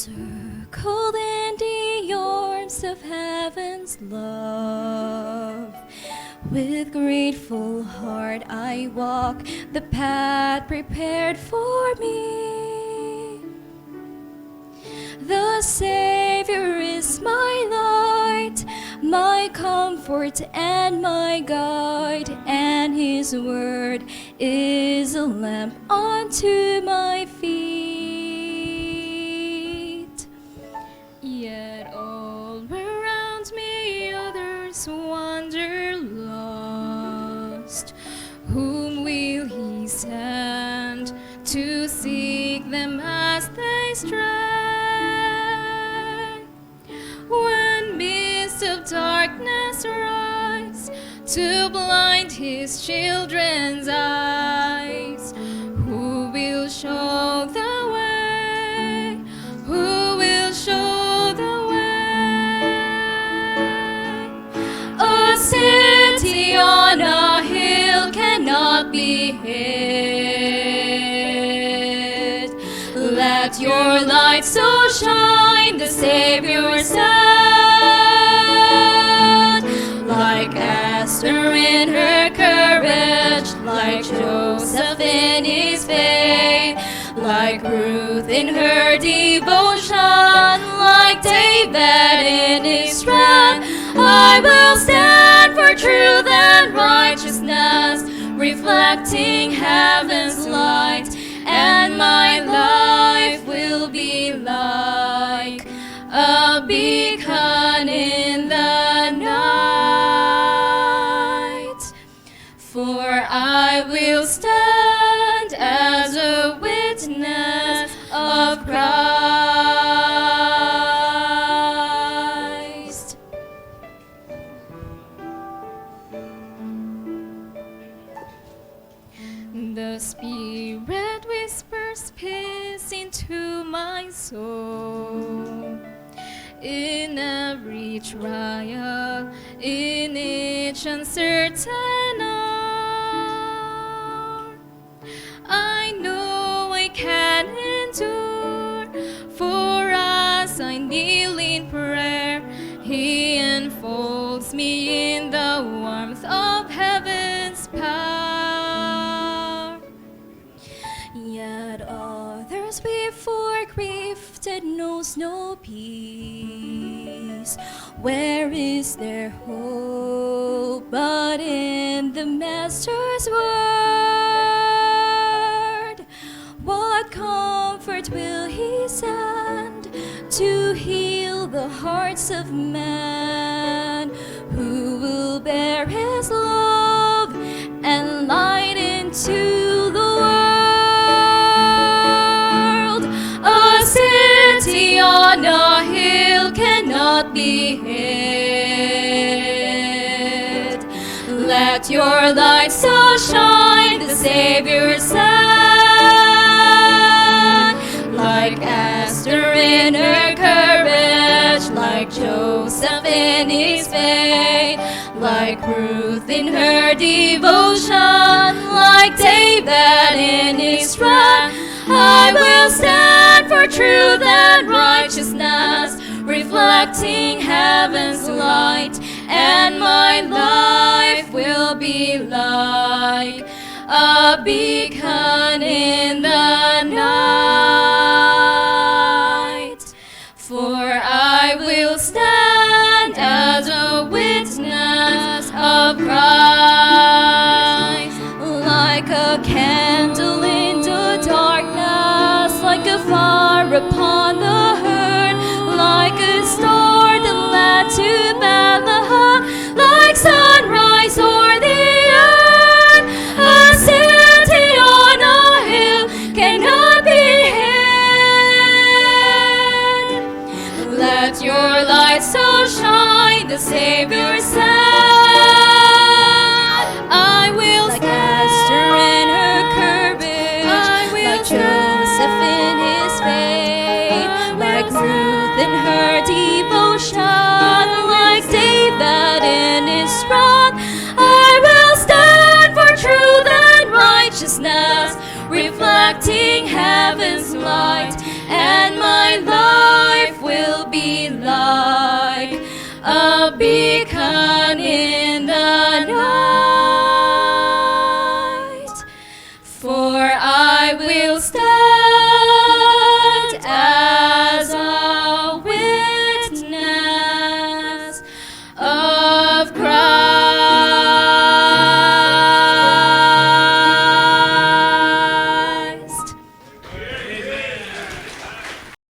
Encircled in the arms of heaven's love, with grateful heart I walk the path prepared for me. The Savior is my light, my comfort and my guide, and His word is a lamp unto my feet. Yet all around me others wander lost. Whom will He send to seek them as they stray? When mists of darkness rise to blind His children's eyes, who will show the way? Who will show the way? A city on a hill cannot be hid. Let your light so shine, the Savior said, like Esther in her courage, like Joseph in his faith, like Ruth in her devotion, like David in his strength. I will stand for truth and righteousness, reflecting heaven's light, and my life will be like a beacon in the night. For I will stand as a witness of Christ. The Spirit whispers peace into my soul. In every trial, in each uncertain hour, I know I can endure, for as I kneel in prayer, He enfolds me in the warmth of heaven's power. Yet others before grief that knows no peace, where is their hope but in the Master's word? What comfort will He send to heal the hearts of man? Who will bear His love and light into the world? A city on a hill cannot be hid. Let your light so shine, the Savior said, like Esther in her courage, like Joseph in his faith, like Ruth in her devotion, like David in his strength. I will stand for truth and righteousness, reflecting heaven's light, and my life will be like a beacon in the night. For I will stand as a witness of Christ, like a candle in the darkness, like a fire upon the hearth, like a star that led to Bethlehem, like sunrise o'er the earth. A city on a hill cannot be hid. Let your light so shine, the Savior said, I will like Esther in her courage, like Joseph in his faith, like Ruth in her devotion, like David in his strength. I will stand for truth and righteousness, reflecting heaven's light, and my love beacon in